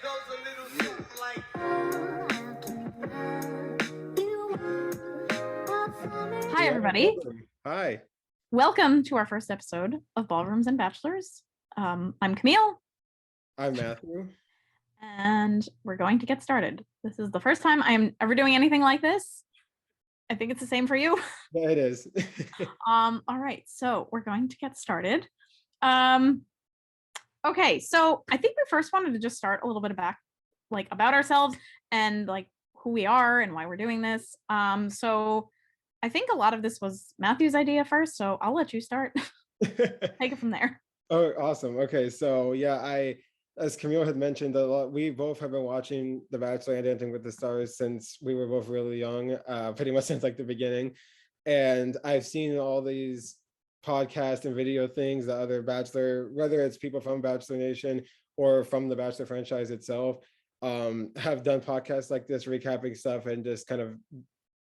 goes a little something like. Hi, everybody. Hi. Welcome to our first episode of Ballrooms and Bachelors. I'm Camille. I'm Matthew. And we're going to get started. This is the first time I'm ever doing anything like this. I think it's the same for you. Yeah, it is. All right, so we're going to get started. Okay, so I think we first wanted to just start a little bit about ourselves and like who we are and why we're doing this. So I think a lot of this was Matthew's idea first, so I'll let you start. Take it from there. Oh, awesome. Okay, so yeah, as Camille had mentioned, we both have been watching The Bachelor and Dancing with the Stars since we were both really young, pretty much since like the beginning. And I've seen all these podcast and video things that other Bachelor, whether it's people from Bachelor Nation or from the Bachelor franchise itself, have done podcasts like this, recapping stuff and just kind of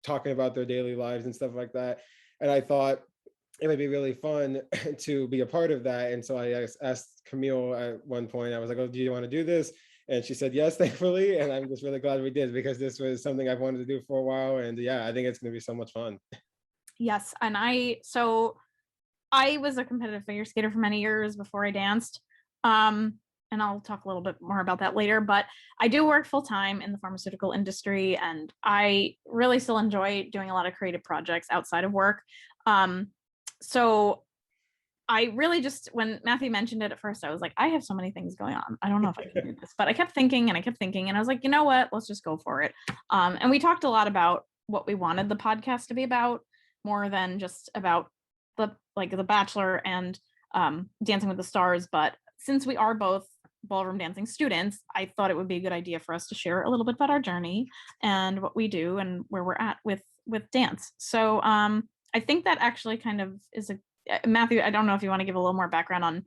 talking about their daily lives and stuff like that. And I thought it would be really fun to be a part of that. And so I asked Camille at one point, I was like, oh, do you want to do this? And she said yes, thankfully. And I'm just really glad we did, because this was something I've wanted to do for a while. And yeah, I think it's going to be so much fun. Yes. And I was a competitive figure skater for many years before I danced. And I'll talk a little bit more about that later, but I do work full time in the pharmaceutical industry, and I really still enjoy doing a lot of creative projects outside of work. So I really just, when Matthew mentioned it at first, I was like, I have so many things going on. I don't know if I can do this, but I kept thinking and I was like, you know what, let's just go for it. And we talked a lot about what we wanted the podcast to be about, more than just about the Bachelor and Dancing with the Stars. But since we are both ballroom dancing students, I thought it would be a good idea for us to share a little bit about our journey and what we do and where we're at with dance. So I think that actually kind of is Matthew, I don't know if you want to give a little more background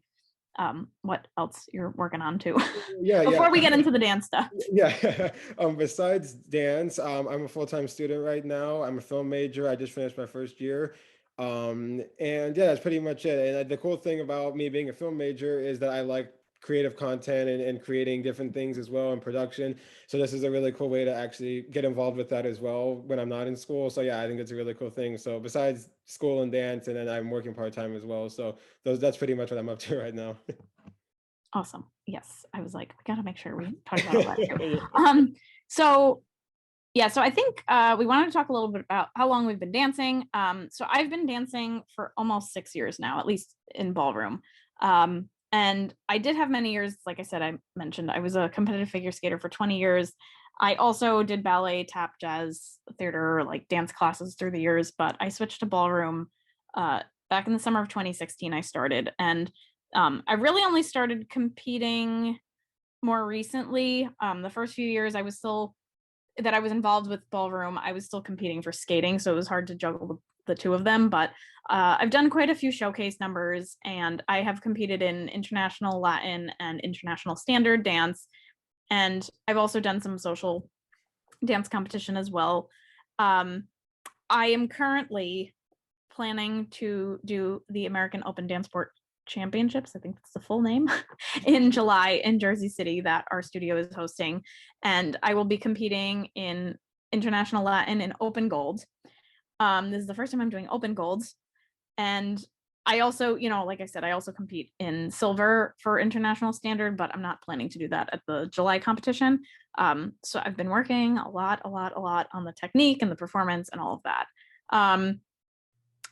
on what else you're working on too. Before we get into the dance stuff. Yeah. Besides dance, I'm a full-time student right now. I'm a film major. I just finished my first year. And yeah, that's pretty much it. And the cool thing about me being a film major is that I like creative content and creating different things as well in production. So this is a really cool way to actually get involved with that as well when I'm not in school. So yeah, I think it's a really cool thing. So besides school and dance, and then I'm working part-time as well. So that's pretty much what I'm up to right now. Awesome. Yes. I was like, we got to make sure we talk about all that too. So I think we wanted to talk a little bit about how long we've been dancing. So I've been dancing for almost 6 years now, at least in ballroom. And I did have many years, like I said, I mentioned, I was a competitive figure skater for 20 years. I also did ballet, tap, jazz, theater, like dance classes through the years, but I switched to ballroom back in the summer of 2016. I started, and I really only started competing more recently. The first few years I was involved with ballroom, I was still competing for skating, so it was hard to juggle the two of them, but I've done quite a few showcase numbers, and I have competed in international Latin and international standard dance, and I've also done some social dance competition as well. I am currently planning to do the American Open Dance Sport Championships, I think that's the full name, in July in Jersey City that our studio is hosting, and I will be competing in international Latin in open gold. This is the first time I'm doing open golds, and I also, like I said, I also compete in silver for international standard, but I'm not planning to do that at the July competition. So I've been working a lot on the technique and the performance and all of that.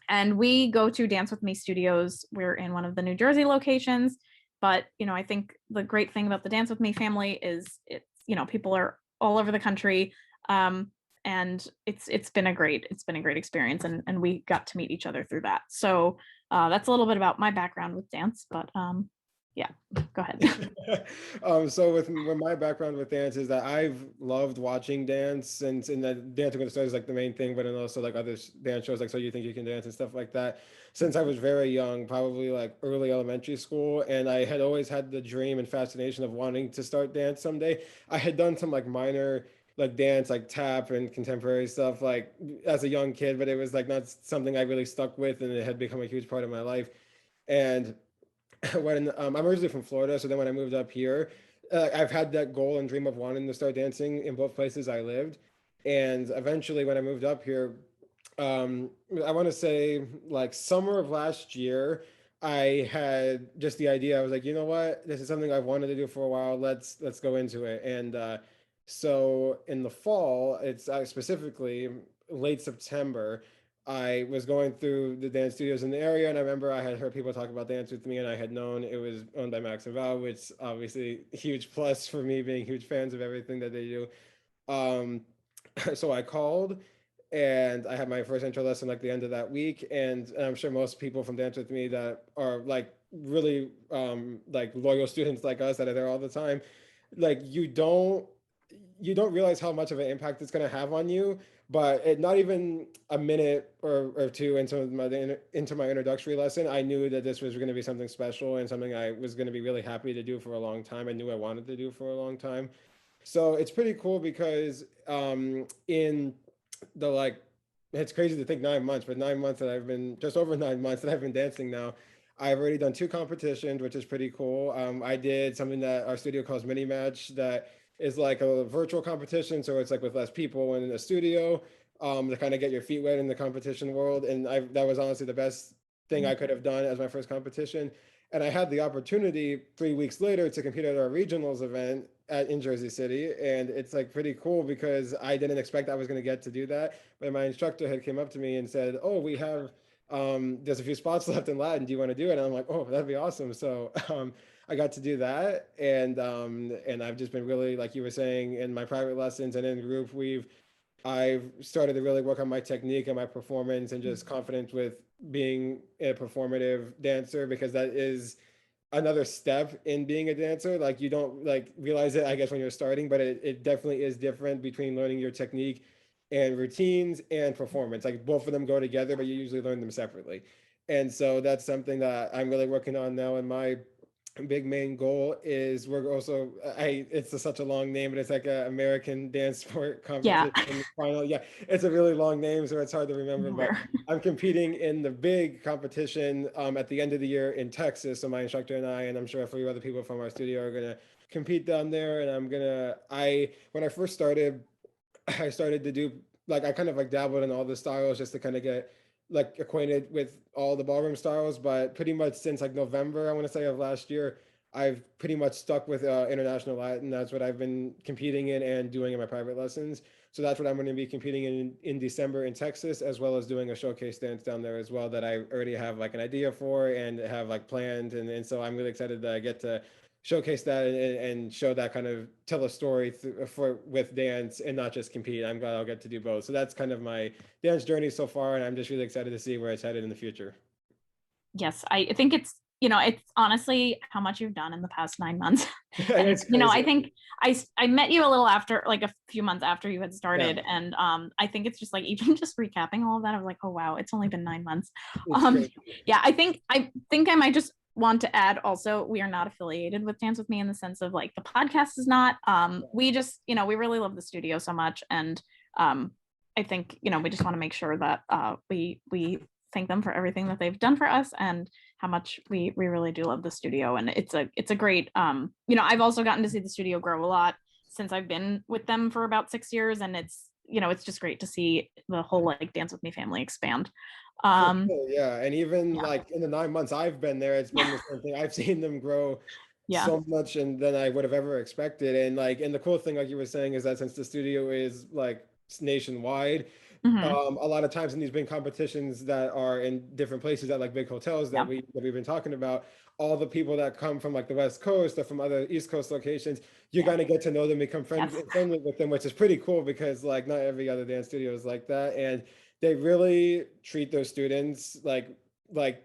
And we go to Dance With Me studios. We're in one of the New Jersey locations, but I think the great thing about the Dance With Me family is people are all over the country. And it's been a great experience, and we got to meet each other through that. So that's a little bit about my background with dance, but yeah, go ahead. So with my background with dance is that I've loved watching dance, and that Dancing with the Stars is like the main thing, but then also like other dance shows like So You Think You Can Dance and stuff like that, since I was very young, probably like early elementary school. And I had always had the dream and fascination of wanting to start dance someday. I had done some like minor like dance, like tap and contemporary stuff like as a young kid, but it was like not something I really stuck with, and it had become a huge part of my life. And when I'm originally from Florida, so then when I moved up here, I've had that goal and dream of wanting to start dancing in both places I lived. And eventually when I moved up here, I want to say like summer of last year, I had just the idea. I was like, you know what, this is something I've wanted to do for a while. Let's go into it. And so in the fall, it's specifically late September, I was going through the dance studios in the area, and I remember I had heard people talk about Dance With Me, and I had known it was owned by Max and Val, which obviously a huge plus for me, being huge fans of everything that they do. Um, so I called, and I had my first intro lesson like the end of that week, and I'm sure most people from Dance With Me that are like really like loyal students like us that are there all the time, like you don't realize how much of an impact it's going to have on you. But not even a minute or two into my introductory lesson, I knew that this was going to be something special and something I was going to be really happy to do for a long time. I knew I wanted to do for a long time. So it's pretty cool because in the like, it's crazy to think 9 months, but 9 months that I've been, just over 9 months that I've been dancing now, I've already done two competitions, which is pretty cool. I did something that our studio calls mini match, that is like a virtual competition. So it's like with less people in the studio, to kind of get your feet wet in the competition world. And that was honestly the best thing I could have done as my first competition. And I had the opportunity 3 weeks later to compete at our regionals event in Jersey City. And it's like pretty cool because I didn't expect I was going to get to do that. But my instructor had came up to me and said, "Oh, we have there's a few spots left in Latin. Do you want to do it?" And I'm like, "Oh, that'd be awesome." So I got to do that, and I've just been really, like you were saying, in my private lessons and in group, I've started to really work on my technique and my performance and just confidence with being a performative dancer, because that is another step in being a dancer. Like you don't like realize it, I guess, when you're starting, but it definitely is different between learning your technique and routines and performance. Like both of them go together, but you usually learn them separately. And so that's something that I'm really working on now. And my big main goal is, we're also, it's such a long name, but it's like a American dance sport Yeah. competition final. Yeah, it's a really long name, so it's hard to remember, but I'm competing in the big competition at the end of the year in Texas. So my instructor and I, and I'm sure a few other people from our studio, are gonna compete down there. And when I first started, I started to do, like, I kind of like dabbled in all the styles just to kind of get like acquainted with all the ballroom styles. But pretty much since like November, I want to say, of last year, I've pretty much stuck with international Latin. That's what I've been competing in and doing in my private lessons. So that's what I'm going to be competing in December in Texas, as well as doing a showcase dance down there as well, that I already have like an idea for and have like planned. And so I'm really excited that I get to showcase that and show that, kind of tell a story with dance and not just compete. I'm glad I'll get to do both. So that's kind of my dance journey so far, and I'm just really excited to see where it's headed in the future. Yes, I think it's honestly how much you've done in the past 9 months. And, It's crazy. I think I met you a little after, like a few months after you had started. Yeah. And I think it's just like, even just recapping all of that, I was like, oh wow, it's only been 9 months. It's crazy. Yeah, I think I might just want to add also, we are not affiliated with Dance With Me in the sense of like the podcast is not. We just, we really love the studio so much. And I think, we just want to make sure that we thank them for everything that they've done for us, and how much we really do love the studio. And it's a great, I've also gotten to see the studio grow a lot since I've been with them for about 6 years. And it's just great to see the whole like Dance With Me family expand. Yeah, and even like in the 9 months I've been there, it's been the same thing. I've seen them grow so much and than I would have ever expected. And the cool thing, like you were saying, is that since the studio is like nationwide, a lot of times in these big competitions that are in different places at like big hotels that we've been talking about, all the people that come from like the West Coast or from other East Coast locations, you're gonna get to know them, become friendly with them, which is pretty cool, because like not every other dance studio is like that. And they really treat their students like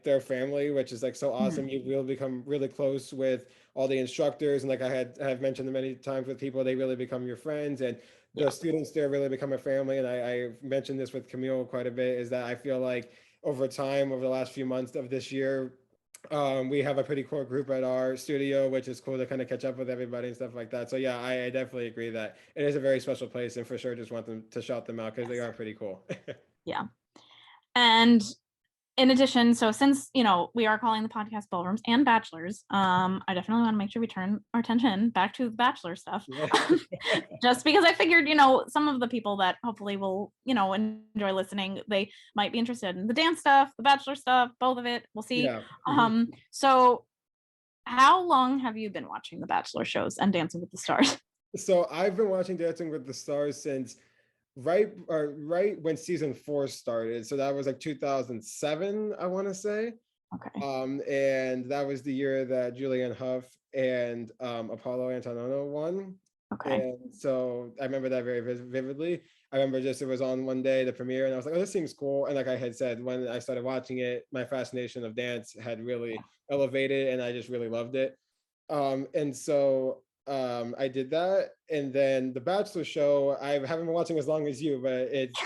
their family, which is like so awesome. You will become really close with all the instructors, and like have mentioned many times with people, they really become your friends, and the students there really become a family. And I've mentioned this with Camille quite a bit, is that I feel like over time, over the last few months of this year, we have a pretty core group at our studio, which is cool to kind of catch up with everybody and stuff like that. So yeah, I definitely agree that it is a very special place, and for sure just want them to shout them out, because they are pretty cool. Yeah. And in addition, so since, we are calling the podcast Ballrooms and Bachelors, I definitely want to make sure we turn our attention back to the Bachelor stuff. Just because I figured, some of the people that hopefully will, enjoy listening, they might be interested in the dance stuff, the Bachelor stuff, both of it. We'll see. Yeah. So how long have you been watching the Bachelor shows and Dancing with the Stars? So I've been watching Dancing with the Stars since right when season 4 started. So that was like 2007, I want to say. Okay. And that was the year that Julianne Hough and Apollo Antonino won. Okay. And so I remember that very vividly. I remember just it was on one day, the premiere, and I was like, oh, this seems cool. And like I had said, when I started watching it, my fascination of dance had really elevated, and I just really loved it. And so I did that, and then the Bachelor show, I haven't been watching as long as you, but it's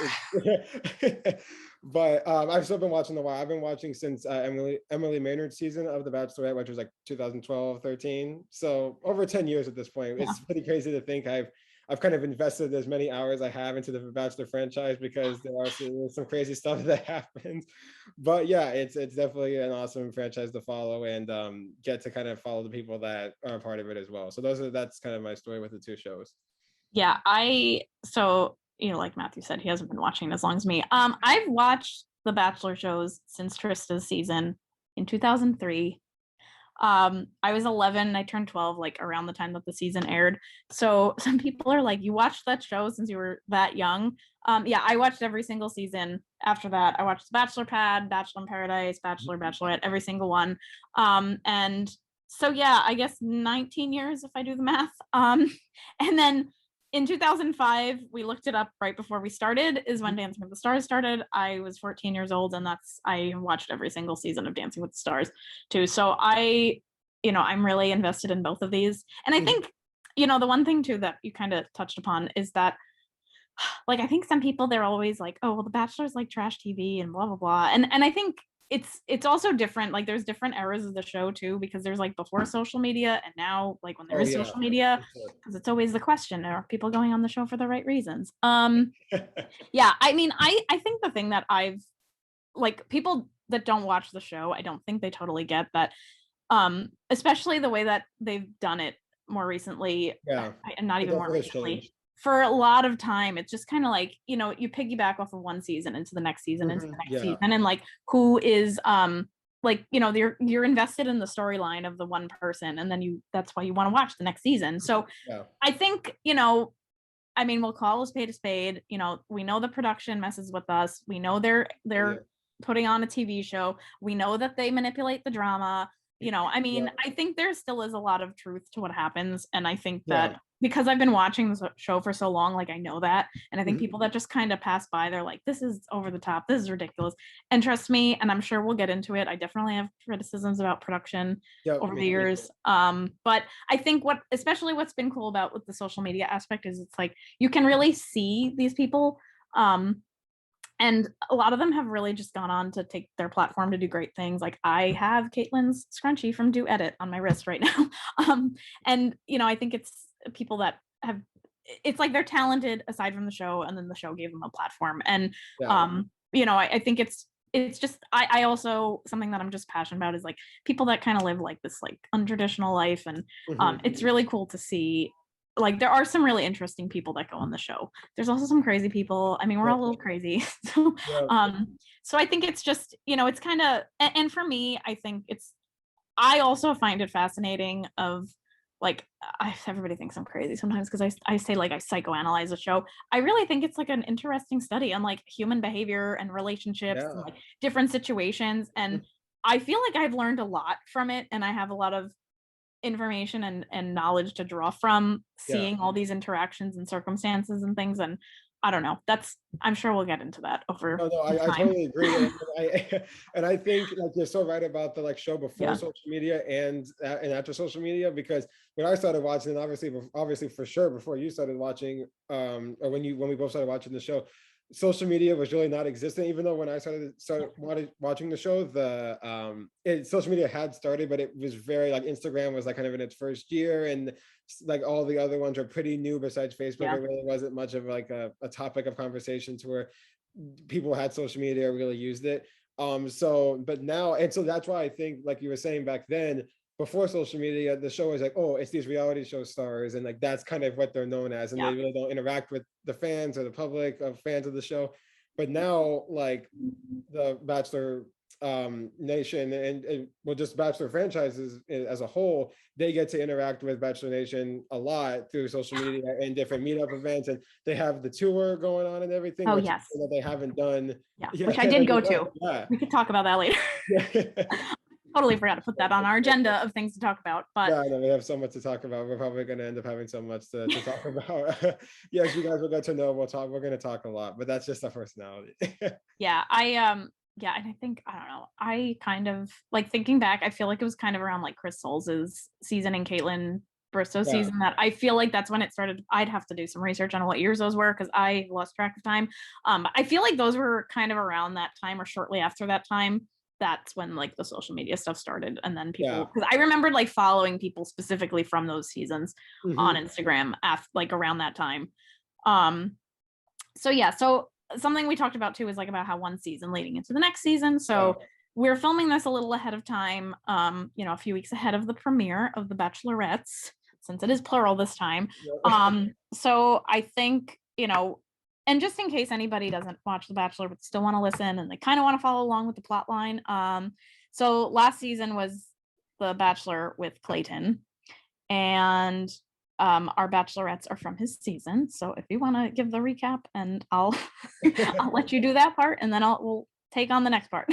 but I've still been watching a while. I've been watching since Emily Maynard's season of the Bachelorette, which was like 2012, 13. So over 10 years at this point. It's pretty crazy to think I've kind of invested as many hours I have into the Bachelor franchise, because there are some crazy stuff that happens. But yeah, it's definitely an awesome franchise to follow, and get to kind of follow the people that are a part of it as well. So that's kind of my story with the 2 shows. Yeah, like Matthew said, he hasn't been watching as long as me. I've watched the Bachelor shows since Trista's season in 2003. I was 11, I turned 12 like around the time that the season aired. So some people are like, you watched that show since you were that young. Yeah, I watched every single season after that. I watched The Bachelor Pad, Bachelor in Paradise, Bachelor, Bachelorette, every single one. And so yeah, I guess 19 years if I do the math. And then in 2005, we looked it up right before we started, is when Dancing with the Stars started. I was 14 years old, and I watched every single season of Dancing with the Stars too. So I'm really invested in both of these. And I think, the one thing too that you kind of touched upon is that, like, I think some people, they're always like, oh, well, The Bachelor's like trash TV and blah, blah, blah. And I think it's also different. Like, there's different eras of the show too, because there's like before social media and now, like, when there is social media, because it's always the question, are people going on the show for the right reasons? Yeah, I mean, I think the thing that people that don't watch the show, I don't think they totally get that, especially the way that they've done it more recently. Yeah. And not even more recently. For a lot of time, it's just kind of like, you piggyback off of one season into the next season, into the next season, and like, who is you're invested in the storyline of the one person, and then that's why you want to watch the next season. So I think, I mean, we'll call a spade a spade. We know the production messes with us. We know they're putting on a TV show. We know that they manipulate the drama. I mean, I think there still is a lot of truth to what happens. And I think that because I've been watching the show for so long, like, I know that. And I think people that just kind of pass by, they're like, this is over the top. This is ridiculous. And trust me, and I'm sure we'll get into it, I definitely have criticisms about production over the years. But I think especially what's been cool about with the social media aspect is it's like, you can really see these people. And a lot of them have really just gone on to take their platform to do great things. Like, I have Caitlin's scrunchie from Do Edit on my wrist right now. And, I think it's people that it's like they're talented aside from the show, and then the show gave them a platform. And, I think it's just, I also, something that I'm just passionate about is like people that kind of live like this, like, untraditional life. And it's really cool to see. Like, there are some really interesting people that go on the show. There's also some crazy people. I mean, we're all a little crazy. So, so I think it's just, it's kind of, and for me, I think I also find it fascinating of, like, everybody thinks I'm crazy sometimes because I say, like, I psychoanalyze a show. I really think it's like an interesting study on, like, human behavior and relationships and, like, different situations. And I feel like I've learned a lot from it, and I have a lot of information and knowledge to draw from seeing all these interactions and circumstances and things. And I don't know, I'm sure we'll get into that over I totally agree. And I think, like, you're so right about the, like, show before social media and after social media, because when I started watching, and obviously for sure before you started watching, or when we both started watching the show, social media was really not existent. Even though when I started watching the show, social media had started, but it was very, like, Instagram was, like, kind of in its first year, and, like, all the other ones are pretty new besides Facebook. It really wasn't much of, like, a topic of conversation to where people had social media or really used it. So but now, and so that's why I think, like you were saying back then, before social media, the show was like, oh, it's these reality show stars, and like that's kind of what they're known as, and Yeah. they really don't interact with the fans or the public of fans of the show. But now, like the Bachelor Nation and well, just Bachelor franchises as a whole, they get to interact with Bachelor Nation a lot through social media and different meetup events, and they have the tour going on and everything, Oh, which yes. that they haven't done. Yeah, which I did go to. Yeah. We could talk about that later. Totally forgot to put that on our agenda of things to talk about, but Yeah, I know we have so much to talk about. We're probably going to end up having so much to talk about. Yes, you guys will get to know. We're going to talk a lot, but that's just our personality. yeah, and I think, I don't know, I kind of like thinking back, I feel like it was kind of around like Chris Soules' season and Caitlin Bristow's season that I feel like that's when it started. I'd have to do some research on what years those were because I lost track of time. I feel like those were kind of around that time or shortly after that time. That's when like the social media stuff started, and then people, because I remembered like following people specifically from those seasons on Instagram like around that time. So something we talked about too is like about how one season leading into the next season. So we're filming this a little ahead of time, a few weeks ahead of the premiere of the Bachelorettes, since it is plural this time. So I think, and just in case anybody doesn't watch The Bachelor but still want to listen and they kind of want to follow along with the plot line. So last season was The Bachelor with Clayton, and our Bachelorettes are from his season. So if you want to give the recap, and I'll let you do that part, and then we'll take on the next part.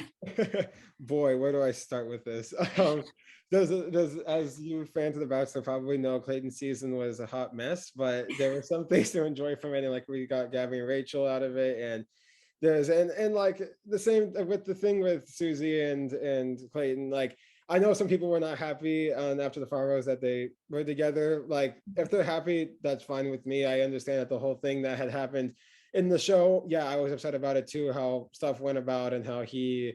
Boy, where do I start with this? As you fans of The Bachelor probably know, Clayton's season was a hot mess, but there were some things to enjoy from it. And like we got Gabby and Rachel out of it, and and like the same with the thing with Susie and Clayton. Like I know some people were not happy after the Faros that they were together. Like if they're happy, that's fine with me. I understand that the whole thing that had happened in the show, yeah, I was upset about it too, how stuff went about and how he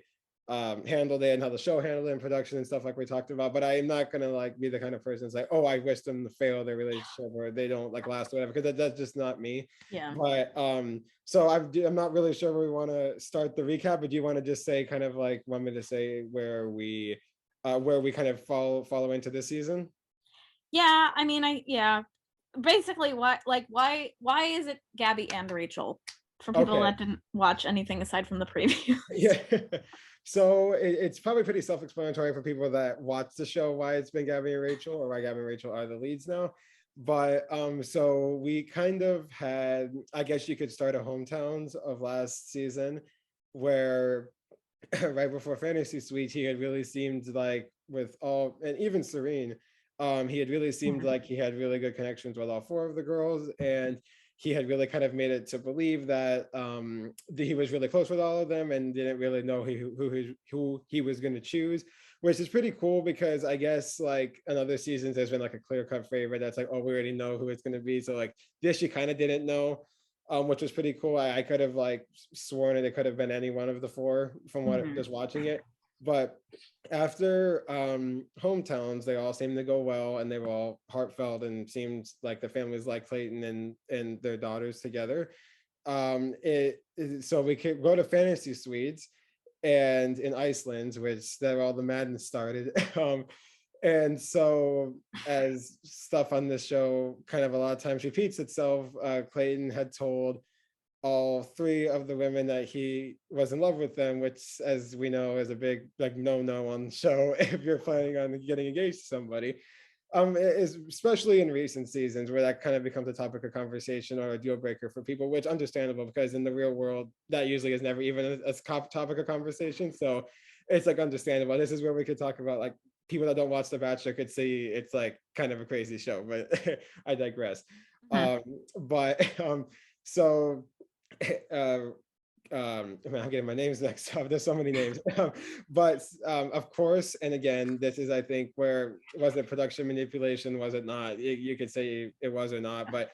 handled it and how the show handled it in production and stuff like we talked about. But I am not gonna like be the kind of person that's like, oh, I wish them to fail their relationship or they don't like last or whatever, because that's just not me. Yeah. But so I'm not really sure where we want to start the recap, but do you want to just say kind of like want me to say where we kind of follow into this season? Yeah, I mean, basically why is it Gabby and Rachel for people that didn't watch anything aside from the preview? Yeah. So it's probably pretty self-explanatory for people that watch the show why it's been Gabby and Rachel, or why Gabby and Rachel are the leads now. But so we kind of had, I guess you could start at hometowns of last season, where right before Fantasy Suite, he had really seemed like with all, and even Serene, he had really seemed like he had really good connections with all four of the girls, and he had really kind of made it to believe that he was really close with all of them and didn't really know who he was going to choose, which is pretty cool because I guess like in other seasons there's been like a clear-cut favorite that's like, oh, we already know who it's going to be. So like this, you kind of didn't know, which was pretty cool. I could have like sworn it could have been any one of the four from what just watching it. But after hometowns, they all seemed to go well, and they were all heartfelt and seemed like the families like Clayton and their daughters together. So we could go to Fantasy Suites and in Iceland, which there all the madness started. And so as stuff on this show kind of a lot of times repeats itself, Clayton had told all three of the women that he was in love with them, which, as we know, is a big like no on the show if you're planning on getting engaged to somebody. Is especially in recent seasons where that kind of becomes a topic of conversation or a deal breaker for people, which understandable because in the real world that usually is never even a topic of conversation. So it's like understandable. This is where we could talk about like people that don't watch The Bachelor could see it's like kind of a crazy show, but I digress. So I'm getting my names next up. There's so many names. But of course, and again, this is I think where was it production manipulation, was it not? You could say it was or not, but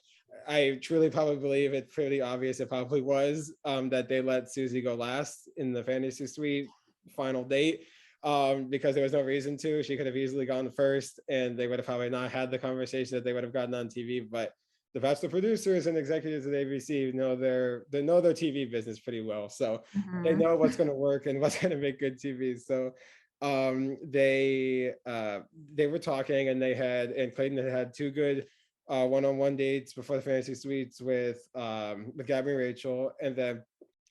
I truly probably believe it's pretty obvious it probably was that they let Susie go last in the Fantasy Suite final date, because there was no reason to. She could have easily gone first and they would have probably not had the conversation that they would have gotten on TV. But the Bachelor producers and executives at ABC know they know their TV business pretty well, so they know what's going to work and what's going to make good TV. So they were talking, and Clayton had two good one-on-one dates before the fantasy suites with Gabby and Rachel, and then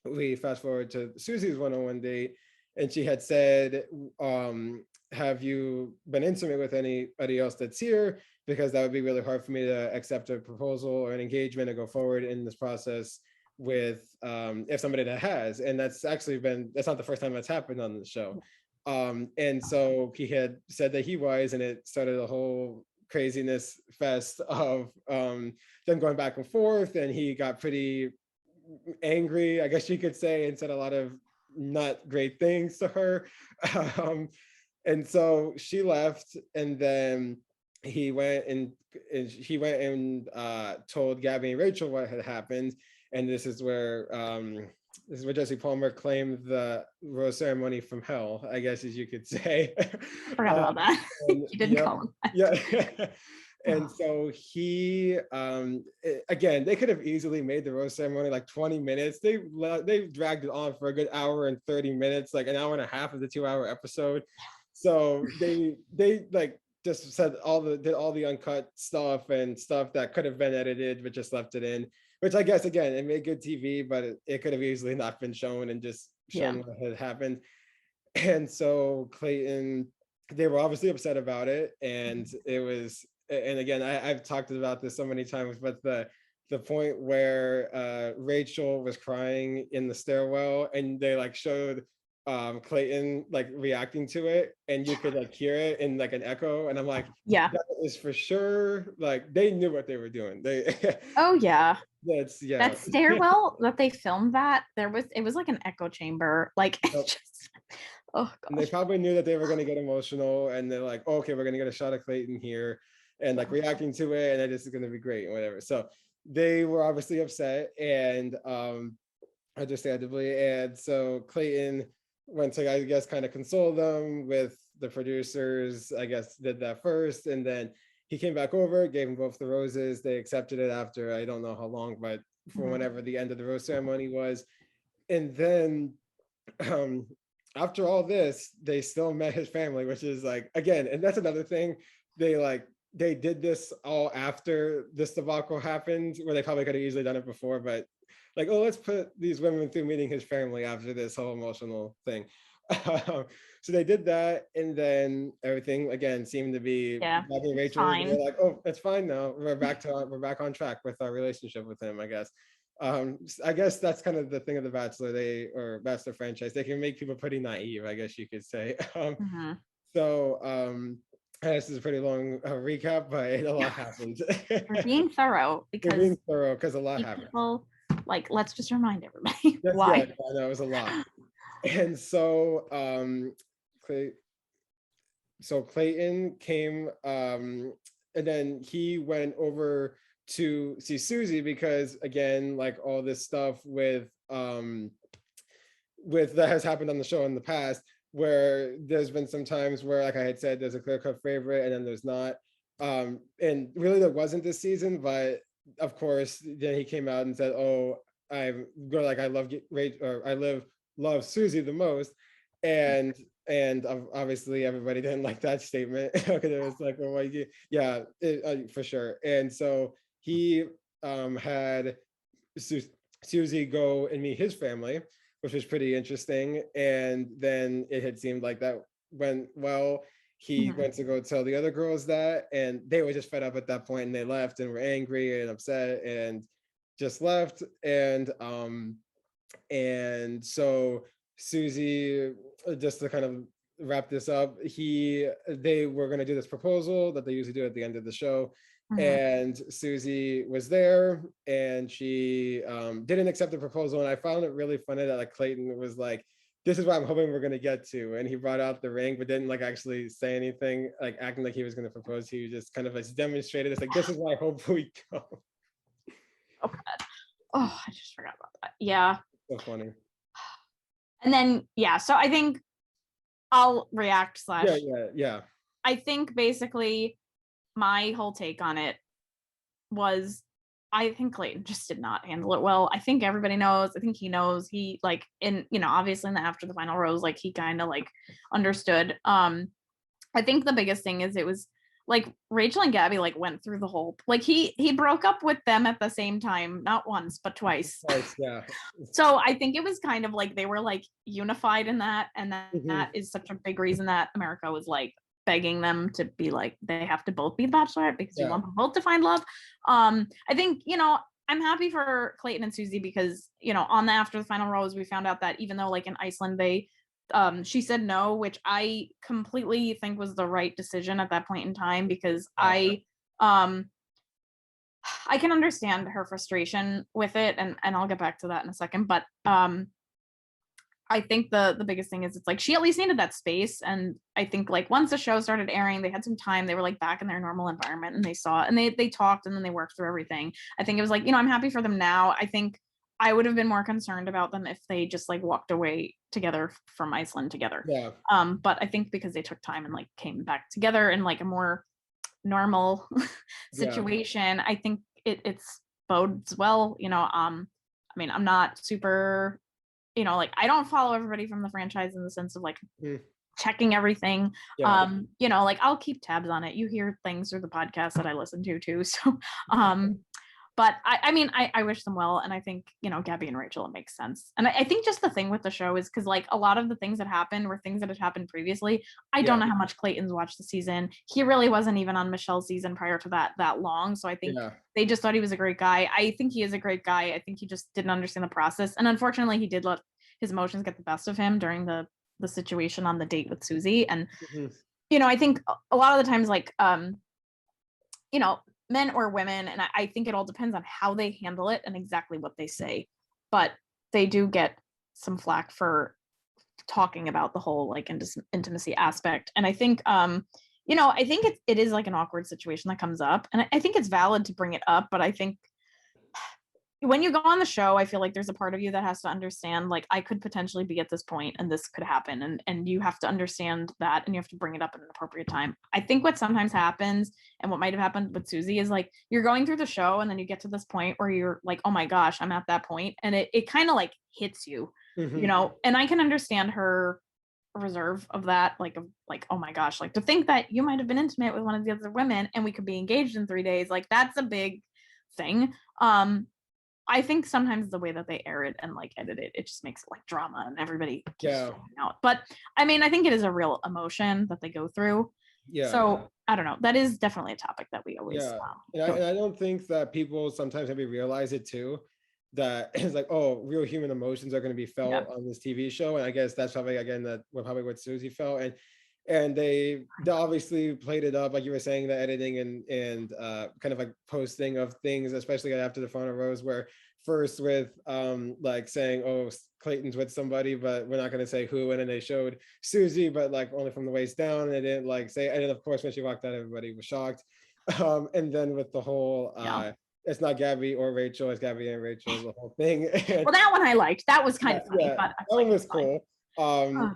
we fast forward to Susie's one-on-one date, and she had said, have you been intimate with anybody else that's here? Because that would be really hard for me to accept a proposal or an engagement and go forward in this process with if somebody that has. And that's not the first time that's happened on the show. And so he had said that he was, and it started a whole craziness fest of them going back and forth, and he got pretty angry, I guess you could say, and said a lot of not great things to her. And so she left, and then he went and told Gabby and Rachel what had happened. And this is where Jesse Palmer claimed the rose ceremony from hell, I guess, as you could say. Forgot about that. You didn't call him that. Yeah. And so he, again, they could have easily made the rose ceremony like 20 minutes. They dragged it on for a good hour and 30 minutes, like an hour and a half of the 2-hour episode. So they like just said did all the uncut stuff and stuff that could have been edited, but just left it in, which I guess, again, it made good TV, but it could have easily not been shown and just shown what had happened. And so Clayton, they were obviously upset about it. And it was, and again, I've talked about this so many times, but the point where Rachel was crying in the stairwell, and they like showed Clayton like reacting to it, and you could like hear it in like an echo, and I'm like, that is for sure, like they knew what they were doing. That stairwell that they filmed it was like an echo chamber, like oh gosh. And they probably knew that they were going to get emotional, and they're like, okay, we're going to get a shot of Clayton here and like reacting to it, and this is going to be great and whatever. So they were obviously upset, and understandably, and so Clayton went to, I guess, kind of console them with the producers, I guess, did that first, and then he came back over, gave them both the roses. They accepted it after, I don't know how long, but for whenever the end of the rose ceremony was. And then after all this, they still met his family, which is like, again, and that's another thing, they did this all after this debacle happened, where they probably could have easily done it before, but like, oh, let's put these women through meeting his family after this whole emotional thing. So they did that, and then everything again seemed to be Rachel. They're like, oh, it's fine now. We're back on track with our relationship with him, I guess. I guess that's kind of the thing of the Bachelor, Bachelor franchise. They can make people pretty naive, I guess you could say. So this is a pretty long recap, but a lot happened. We're being thorough because a lot happened. Like, let's just remind everybody why. Yeah, I know it was a lot. And so Clayton came, and then he went over to see Susie, because again, like all this stuff with that has happened on the show in the past, where there's been some times where, like I had said, there's a clear-cut favorite and then there's not, and really there wasn't this season, but of course then he came out and said, oh, I love Susie the most, and obviously everybody didn't like that statement. Okay, it was like, oh, for sure. And so he had Susie go and meet his family, which was pretty interesting. And then it had seemed like that went well. He went to go tell the other girls that, and they were just fed up at that point, and they left and were angry and upset and just left. And so Susie, just to kind of wrap this up, they were going to do this proposal that they usually do at the end of the show. And Susie was there, and she didn't accept the proposal. And I found it really funny that like Clayton was like, this is what I'm hoping we're going to get to. And he brought out the ring, but didn't like actually say anything, like acting like he was going to propose. He just kind of like demonstrated, it's like, this is why I hope we go. Oh God. Oh, I just forgot about that. Yeah. So funny. And then, so I think I'll react / Yeah. I think basically my whole take on it was I think Clayton just did not handle it well. I think everybody knows. I think he knows. He like in, you know, obviously in the after the final rose, like he kind of like understood. I think the biggest thing is it was like Rachel and Gabby like went through the whole like he broke up with them at the same time, not once but twice. Yeah. So I think it was kind of like they were like unified in that, and that is such a big reason that America was like begging them to be like they have to both be the Bachelorette because we want them both to find love. I think, you know, I'm happy for Clayton and Susie because, you know, on the after the final rose we found out that even though like in Iceland they she said no, which I completely think was the right decision at that point in time because I can understand her frustration with it, and I'll get back to that in a second, but I think the biggest thing is it's like she at least needed that space, and I think like once the show started airing, they had some time, they were like back in their normal environment and they saw it and they talked and then they worked through everything. I think it was like, you know, I'm happy for them now. I think I would have been more concerned about them if they just like walked away together from Iceland together. Yeah. But I think because they took time and like came back together in like a more normal situation, I think it's bodes well, you know. I mean, I'm not super, you know, like I don't follow everybody from the franchise in the sense of like checking everything. You know, like I'll keep tabs on it. You hear things through the podcast that I listen to too. So but I mean, I wish them well. And I think, you know, Gabby and Rachel, it makes sense. And I think just the thing with the show is because like a lot of the things that happened were things that had happened previously. I don't know how much Clayton's watched the season. He really wasn't even on Michelle's season prior to that long. So I think they just thought he was a great guy. I think he is a great guy. I think he just didn't understand the process. And unfortunately, he did let his emotions get the best of him during the situation on the date with Susie. And, you know, I think a lot of the times, like, you know, men or women, and I think it all depends on how they handle it and exactly what they say, but they do get some flack for talking about the whole like intimacy aspect. And I think you know, I think it is like an awkward situation that comes up, and I think it's valid to bring it up, but I think when you go on the show, I feel like there's a part of you that has to understand, like, I could potentially be at this point and this could happen. And you have to understand that, and you have to bring it up at an appropriate time. I think what sometimes happens, and what might have happened with Susie, is like, you're going through the show and then you get to this point where you're like, oh my gosh, I'm at that point. And it kind of like hits you, you know, and I can understand her reserve of that, like, oh my gosh, like to think that you might have been intimate with one of the other women and we could be engaged in 3 days. Like, that's a big thing. I think sometimes the way that they air it and like edit it, it just makes it like drama and everybody keeps out. But I mean, I think it is a real emotion that they go through. So I don't know. That is definitely a topic that we always. And I don't think that people sometimes maybe realize it too, that it's like, oh, real human emotions are going to be felt on this TV show. And I guess that's probably, again, that probably what Susie felt. And they obviously played it up, like you were saying, the editing and kind of like posting of things, especially after the final rose, where first with like saying, oh, Clayton's with somebody, but we're not going to say who. And then they showed Susie, but like only from the waist down. And they didn't like say, and then of course, when she walked out, everybody was shocked. And then with the whole, it's not Gabby or Rachel, it's Gabby and Rachel, the whole thing. Well, that one I liked. That was kind of funny. But that one was cool. Oh,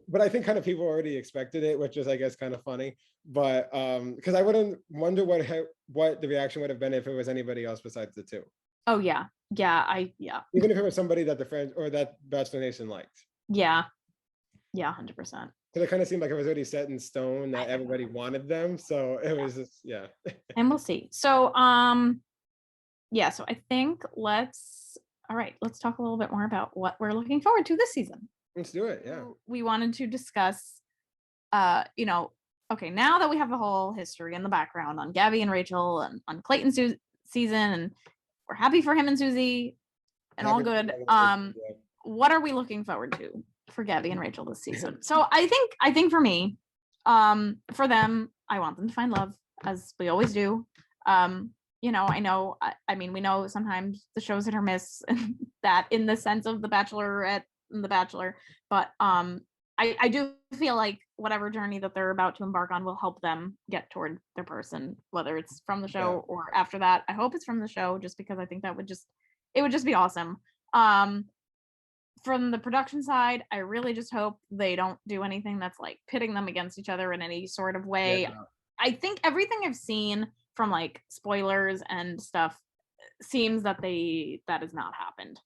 but I think kind of people already expected it, which is, I guess, kind of funny. But because I wouldn't wonder what the reaction would have been if it was anybody else besides the two. Oh yeah, Even if it was somebody that the friends or that Bachelor Nation liked. Yeah, 100%. Because it kind of seemed like it was already set in stone that everybody wanted them, so it was just And we'll see. So so I think let's talk a little bit more about what we're looking forward to this season. Let's do it. Yeah. We wanted to discuss, you know, okay, now that we have the whole history and the background on Gabby and Rachel and on Clayton's season, and we're happy for him and Susie and all good. What are we looking forward to for Gabby and Rachel this season? So I think for me, for them, I want them to find love, as we always do. You know, I mean, we know sometimes the show's hit or miss, that in the sense of the Bachelorette and the Bachelor, but I do feel like whatever journey that they're about to embark on will help them get toward their person, whether it's from the show or after that. I hope it's from the show, just because I think that would just be awesome. From the production side, I really just hope they don't do anything that's like pitting them against each other in any sort of way. I think everything I've seen from like spoilers and stuff seems that that has not happened.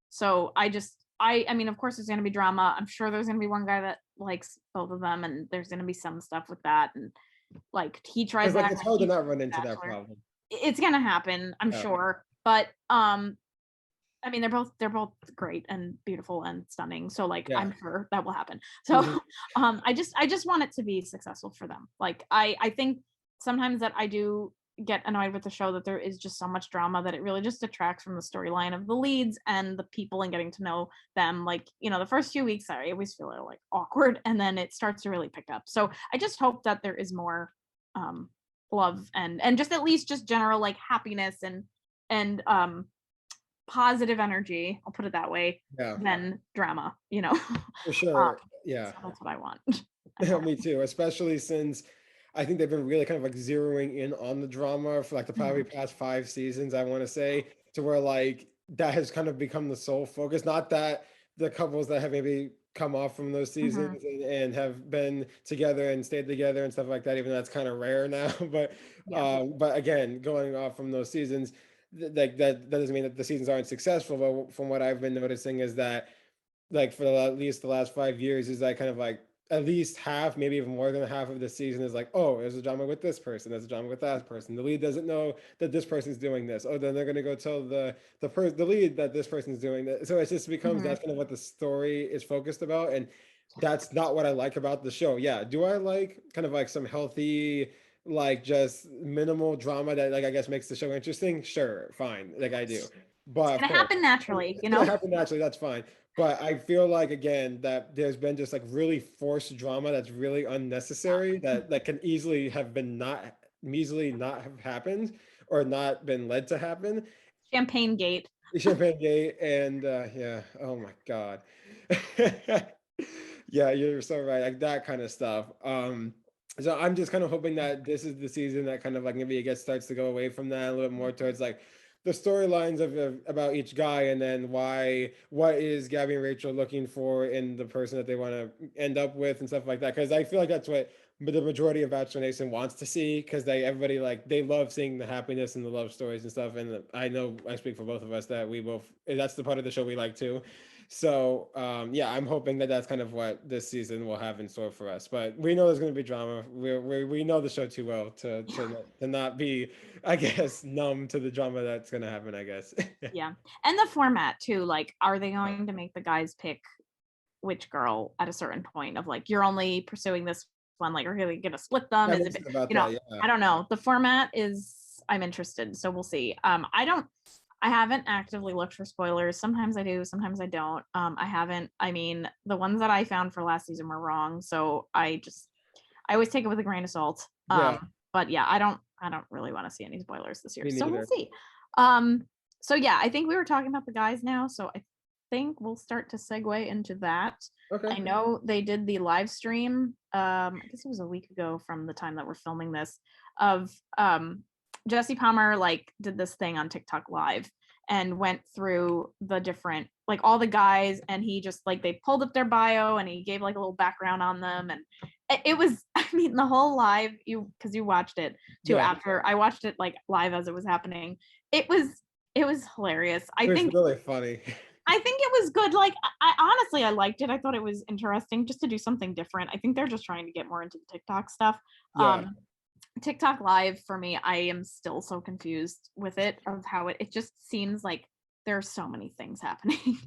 So I mean, of course there's going to be drama. I'm sure there's going to be one guy that likes both of them, and there's going to be some stuff with that, and like he tries It's like that. it's hard to not run into that problem. It's going to happen, I'm sure. But I mean, they're both great and beautiful and stunning. So like, I'm sure that will happen. So I just want it to be successful for them. Like I think sometimes that I do get annoyed with the show that there is just so much drama that it really just detracts from the storyline of the leads and the people and getting to know them. Like, the first few weeks I always feel like awkward, and then it starts to really pick up. So I just hope that there is more love and just at least just general like happiness and positive energy, I'll put it that way, than drama, For sure. So that's what I want. Me too, especially since I think they've been really kind of like zeroing in on the drama for like the probably past 5 seasons, I want to say, to where like that has kind of become the sole focus. Not that the couples that have maybe come off from those seasons and have been together and stayed together and stuff like that, even though that's kind of rare now. But again, going off from those seasons, like that doesn't mean that the seasons aren't successful. But from what I've been noticing is that like for at least the last 5 years is that kind of like at least half, maybe even more than half of the season is like, oh, there's a drama with this person, there's a drama with that person. The lead doesn't know that this person's doing this. Oh, then they're gonna go tell the lead that this person's doing that. So it just becomes that's kind of what the story is focused about, and that's not what I like about the show. Yeah, do I like kind of like some healthy, like just minimal drama that like I guess makes the show interesting? Sure, fine, like I do. But it's gonna happen naturally, it's gonna happen naturally, that's fine. But I feel like again that there's been just like really forced drama that's really unnecessary that can easily have not have happened or not been led to happen. Champagne Gate. Champagne Gate and oh my God. Yeah, you're so right. Like that kind of stuff. So I'm just kind of hoping that this is the season that kind of like maybe starts to go away from that a little bit more towards like the storylines of about each guy, and then what is Gabby and Rachel looking for in the person that they want to end up with and stuff like that. Because I feel like that's what the majority of Bachelor Nation wants to see, because everybody like they love seeing the happiness and the love stories and stuff. And I know I speak for both of us that that's the part of the show we like too. So I'm hoping that that's kind of what this season will have in store for us. But we know there's going to be drama. We know the show too well to not be, I guess, numb to the drama that's going to happen, I guess. Yeah, and the format too. Like, are they going to make the guys pick which girl at a certain point of like you're only pursuing this one? Like, are they going to split them? Is it I don't know. The format is. I'm interested, so we'll see. I haven't actively looked for spoilers. Sometimes I do, sometimes I don't. I mean, the ones that I found for last season were wrong. So I always take it with a grain of salt. But yeah, I don't really want to see any spoilers this year. So we'll see. So yeah, I think we were talking about the guys now. So I think we'll start to segue into that. Okay. I know they did the live stream. I guess it was a week ago from the time that we're filming this, of Jesse Palmer like did this thing on TikTok live and went through the different, like all the guys, and he just like, they pulled up their bio and he gave like a little background on them. And it was, I mean, the whole live, because you watched it too. After I watched it like live as it was happening, it was hilarious. It was really funny. I think it was good. Like, I honestly, I liked it. I thought it was interesting just to do something different. I think they're just trying to get more into the TikTok stuff. TikTok live for me, I am still so confused with it, of how it just seems like there are so many things happening.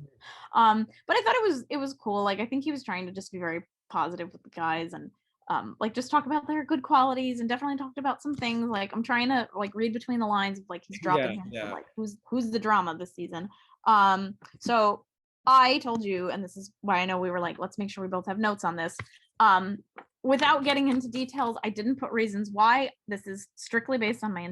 But I thought it was cool. Like, I think he was trying to just be very positive with the guys and like just talk about their good qualities, and definitely talked about some things. Like, I'm trying to like read between the lines of like he's dropping hints of, like who's the drama this season. So I told you, and this is why I know we were like, let's make sure we both have notes on this. Without getting into details, I didn't put reasons why. This is strictly based on my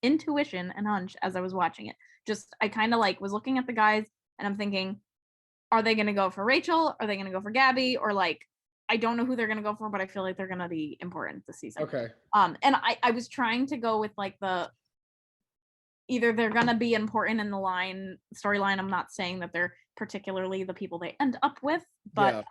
intuition and hunch as I was watching it. Just, I kind of like was looking at the guys and I'm thinking, are they going to go for Rachel? Are they going to go for Gabby? Or like, I don't know who they're going to go for, but I feel like they're going to be important this season. Okay. And I was trying to go with like either they're going to be important in the storyline. I'm not saying that they're particularly the people they end up with, but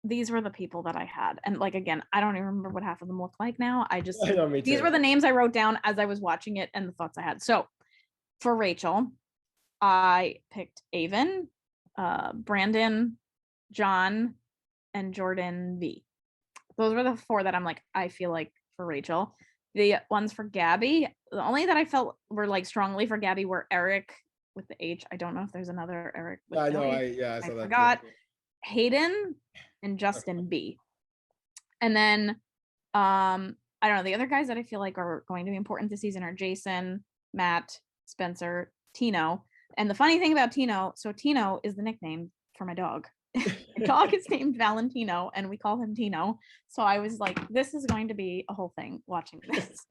these were the people that I had. And like, again, I don't even remember what half of them look like now. I know, me These too. were the names I wrote down as I was watching it and the thoughts I had. So for Rachel, I picked eiiwun, Brandon, John, and Jordan V. Those were the 4 that I'm like, I feel like for Rachel. The ones for Gabby, the only that I felt were like strongly for Gabby were Eric with the H. I don't know if there's another Eric with I no know. H. I I saw that. forgot. Hayden and Justin B. And then I don't know, the other guys that I feel like are going to be important this season are Jason, Matt, Spencer, Tino. And the funny thing about Tino, so Tino is the nickname for my dog. My dog is named Valentino and we call him Tino. So I was like, this is going to be a whole thing watching this.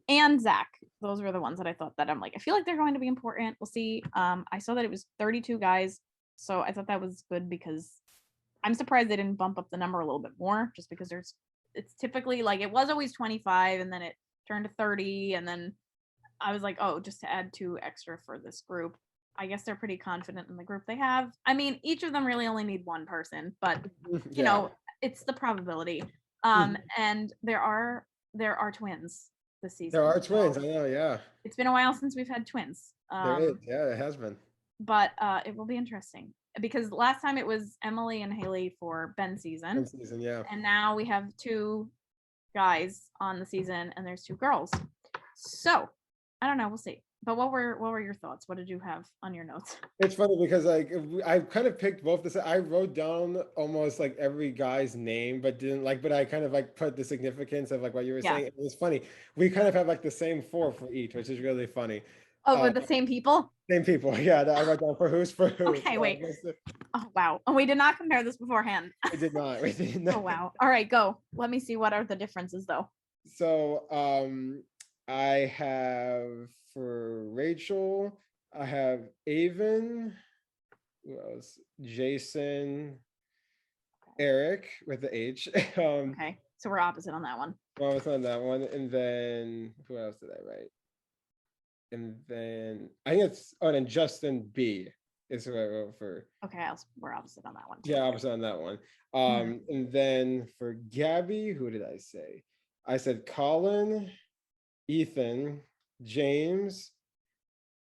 And Zach. Those were the ones that I thought that I'm like, I feel like they're going to be important. We'll see. I saw that it was 32 guys. So I thought that was good because I'm surprised they didn't bump up the number a little bit more, just because it's typically like, it was always 25 and then it turned to 30. And then I was like, oh, just to add 2 extra for this group. I guess they're pretty confident in the group they have. I mean, each of them really only need one person, but you know, it's the probability. And there are twins this season. There are twins. I know. Yeah. It's been a while since we've had twins. There is. Yeah, it has been. But it will be interesting because last time it was Emily and Haley for Ben's season. Ben's season, yeah. And now we have 2 guys on the season and there's 2 girls. So I don't know. We'll see. But what were your thoughts? What did you have on your notes? It's funny because like I kind of picked both this. I wrote down almost like every guy's name, but I kind of like put the significance of like what you were saying. It was funny. We kind of have like the same 4 for each, which is really funny. Oh, with the same people? Same people. Yeah, I wrote down for who's for who. Okay, wait. Oh, wow. Oh, we did not compare this beforehand. We did not. We did not. Oh, wow. All right, go. Let me see what are the differences though. So I have for Rachel, I have eiiwun, who else? Jason, Eric with the H. Okay, so we're opposite on that one. Well, I was on that one, and then who else did I write? And then I think and then Justin B is who I wrote for. Okay, we're opposite on that one. Yeah, opposite on that one. And then for Gabby, who did I say? I said Colin, Ethan, James,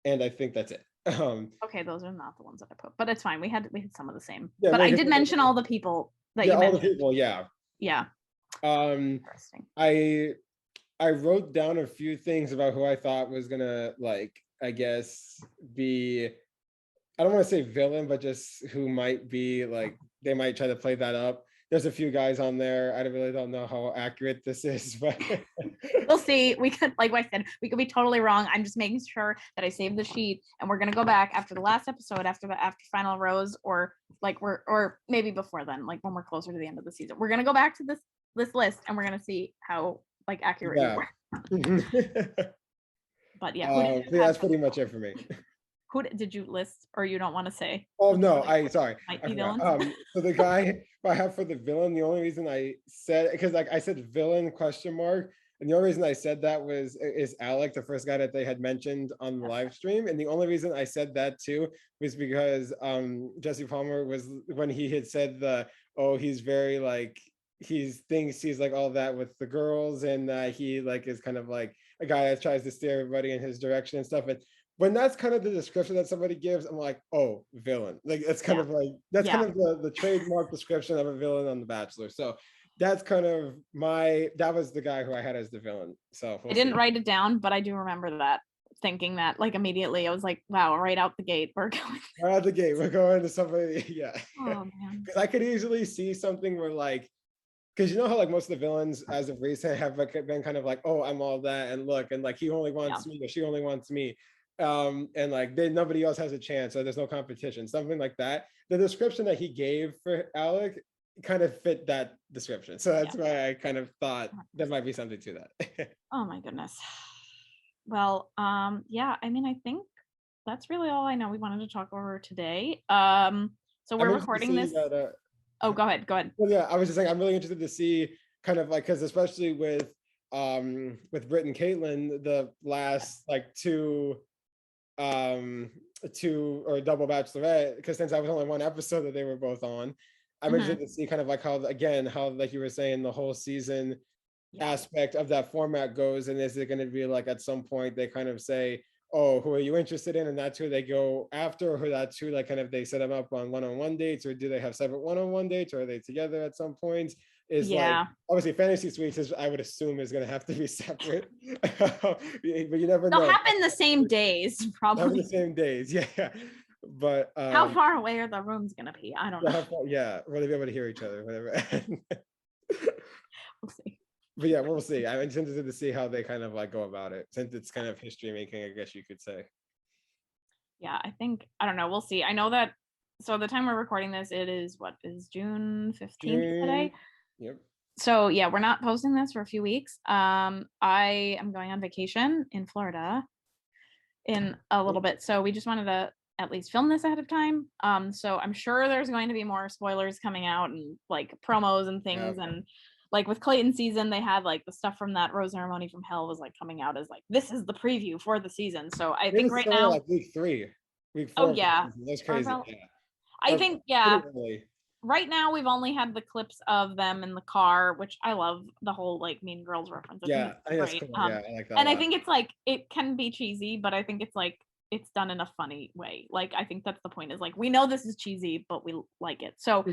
and I think that's it. Okay, those are not the ones that I put, but it's fine. We had some of the same. Yeah, but I did mention all the people that you mentioned. All the people, yeah. Yeah. Interesting. I wrote down a few things about who I thought was gonna like, I guess, be, I don't want to say villain, but just who might be like, they might try to play that up. There's a few guys on there. I really don't know how accurate this is, but we'll see. We could, like I said, we could be totally wrong. I'm just making sure that I saved the sheet, and we're gonna go back after the last episode, after final rose, or like or maybe before then, like when we're closer to the end of the season. We're gonna go back to this list, and we're gonna see how like accurate you were. But yeah, that's pretty much it for me. Who did you list, or you don't want to say? Oh no, sorry. So the guy I have for the villain, the only reason I said, because like I said villain question mark, and the only reason I said that is Alec, the first guy that they had mentioned on the live stream, and the only reason I said that too was because Jesse Palmer was, when he had said he's very like, he thinks he's like all that with the girls, and he like is kind of like a guy that tries to steer everybody in his direction and stuff. And when that's kind of the description that somebody gives, I'm like, oh, villain. Like that's kind of like, that's kind of the trademark description of a villain on The Bachelor. So that's kind of that was the guy who I had as the villain. So I didn't write it down, but I do remember that, thinking that like immediately. I was like, wow, right out the gate, we're going. Right out the gate, we're going to somebody, yeah. Oh man. Because I could easily see something where like, because you know how like most of the villains as of recent have like been kind of like, oh, I'm all that, and look, and like he only wants me, or she only wants me. And like nobody else has a chance, or there's no competition, something like that. The description that he gave for Alec kind of fit that description, so that's why I kind of thought there might be something to that. Oh my goodness. Well, yeah, I mean, I think that's really all I know we wanted to talk over today. So we're recording this. Oh, go ahead. Well, yeah, I was just saying I'm really interested to see kind of like, because especially with Britt and Caitlin, the last like two or double Bachelorette, because since I was only one episode that they were both on, I'm interested to see kind of like how, again, how, like you were saying, the whole season aspect of that format goes. And is it going to be like at some point they kind of say, oh, who are you interested in? And that's who they go after, or that's who, like, kind of they set them up on one-on-one dates, or do they have separate one-on-one dates, or are they together at some point? Is like, obviously fantasy suites is, I would assume, is going to have to be separate. But you never know. They'll happen the same days, probably. The same days, yeah. But how far away are the rooms going to be? I don't know. Will they be able to hear each other? Whatever. We'll see. But yeah, we'll see. I'm interested to see how they kind of like go about it, since it's kind of history making, I guess you could say. Yeah, I don't know. We'll see. I know that, so the time we're recording this, it is June 15th today? Yep. So yeah, we're not posting this for a few weeks. I am going on vacation in Florida in a little bit. So we just wanted to at least film this ahead of time. So I'm sure there's going to be more spoilers coming out, and like promos and things. Yeah. And like with Clayton's season, they had like the stuff from that Rose Ceremony from Hell was like coming out as like, this is the preview for the season. So I think right now, like week 4. Oh yeah, that's crazy. I think right now we've only had the clips of them in the car, which I love the whole like Mean Girls reference. I think it's great. Cool. I like that. And I think it's like, it can be cheesy, but I think it's like, it's done in a funny way. Like, I think that's the point, is like, we know this is cheesy, but we like it. So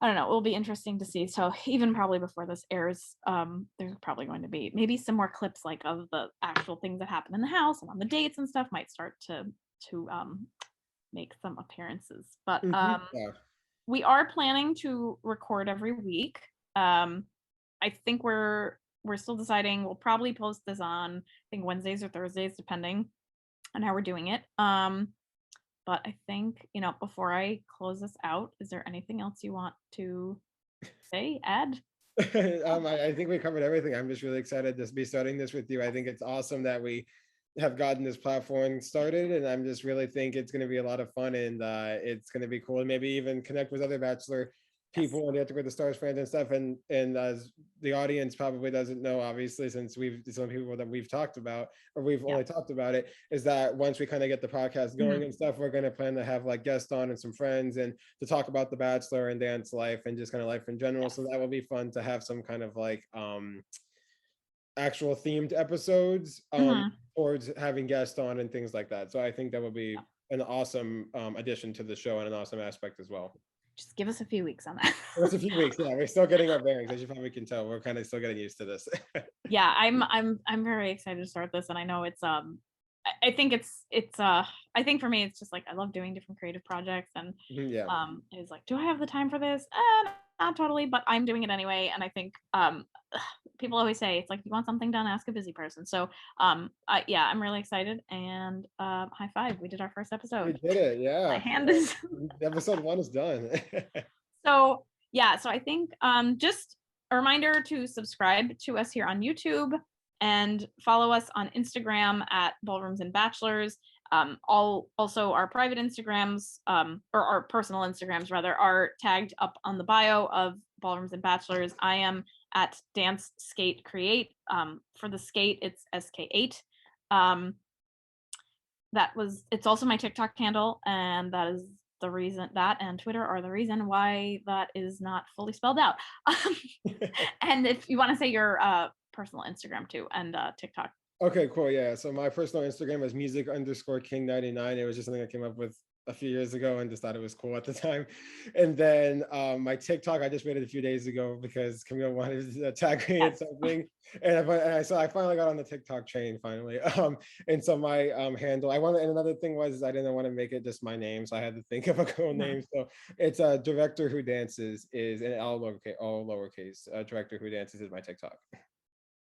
I don't know, it'll be interesting to see. So even probably before this airs, there's probably going to be maybe some more clips like of the actual things that happen in the house and on the dates and stuff might start to make some appearances. But we are planning to record every week. I think we're still deciding. We'll probably post this on, I think, Wednesdays or Thursdays, depending on how we're doing it. But I think, before I close this out, is there anything else you want to say, add? I think we covered everything. I'm just really excited to be starting this with you. I think it's awesome that we have gotten this platform started, and I'm just really think it's going to be a lot of fun, and it's going to be cool, and maybe even connect with other Bachelor people and Dancing with the Stars fans and stuff. And as the audience probably doesn't know, obviously, since some people that we've talked about, or we've only talked about it, is that once we kind of get the podcast going and stuff, we're going to plan to have like guests on and some friends, and to talk about the Bachelor and dance life and just kind of life in general. So that will be fun to have some kind of like actual themed episodes towards having guests on and things like that. So I think that will be an awesome addition to the show, and an awesome aspect as well. Just give us a few weeks on that. It's a few weeks. Yeah, we're still getting our bearings, as you probably can tell. We're kind of still getting used to this. Yeah, I'm very excited to start this, and I know it's I think I think for me it's just like, I love doing different creative projects, and it's like, do I have the time for this? Not totally, but I'm doing it anyway. And I think people always say, it's like, if you want something done, ask a busy person. So I'm really excited, and high five, we did our first episode. We did it. Yeah, my hand is episode 1 is done. So I think just a reminder to subscribe to us here on YouTube, and follow us on Instagram at Ballrooms and Bachelors. Also our private Instagrams, or our personal Instagrams rather, are tagged up on the bio of Ballrooms and Bachelors. I am at Dance Skate Create. For the skate, it's SK8. It's also my TikTok handle, and that is the reason, that and Twitter are the reason why that is not fully spelled out. And if you want to say your personal Instagram too, and TikTok. Okay, cool. Yeah. So my personal Instagram is music_king99. It was just something I came up with a few years ago and just thought it was cool at the time. And then my TikTok, I just made it a few days ago because Camille wanted to tag me in something. And I finally got on the TikTok train finally. And so my handle, and another thing was, I didn't want to make it just my name, so I had to think of a cool name. So it's Director Who Dances, is in all lowercase. Director Who Dances is my TikTok.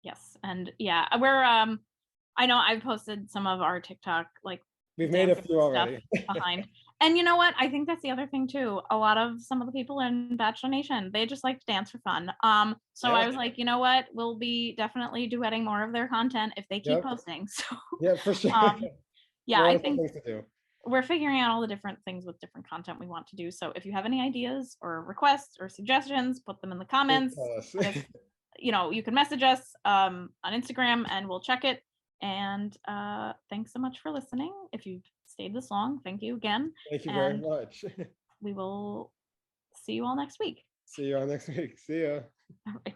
Yes, and yeah, we're I know I've posted some of our TikTok, like, we've made a few already behind. And you know what? I think that's the other thing too. A lot of some of the people in Bachelor Nation, they just like to dance for fun. So I was like, you know what? We'll be definitely duetting more of their content if they keep posting. So yeah, for sure. I think we're figuring out all the different things with different content we want to do. So if you have any ideas or requests or suggestions, put them in the comments. You can message us on Instagram, and we'll check it. And thanks so much for listening. If you've stayed this long, thank you again. Thank you very much. we will see you all next week. See you all next week. See ya. All right.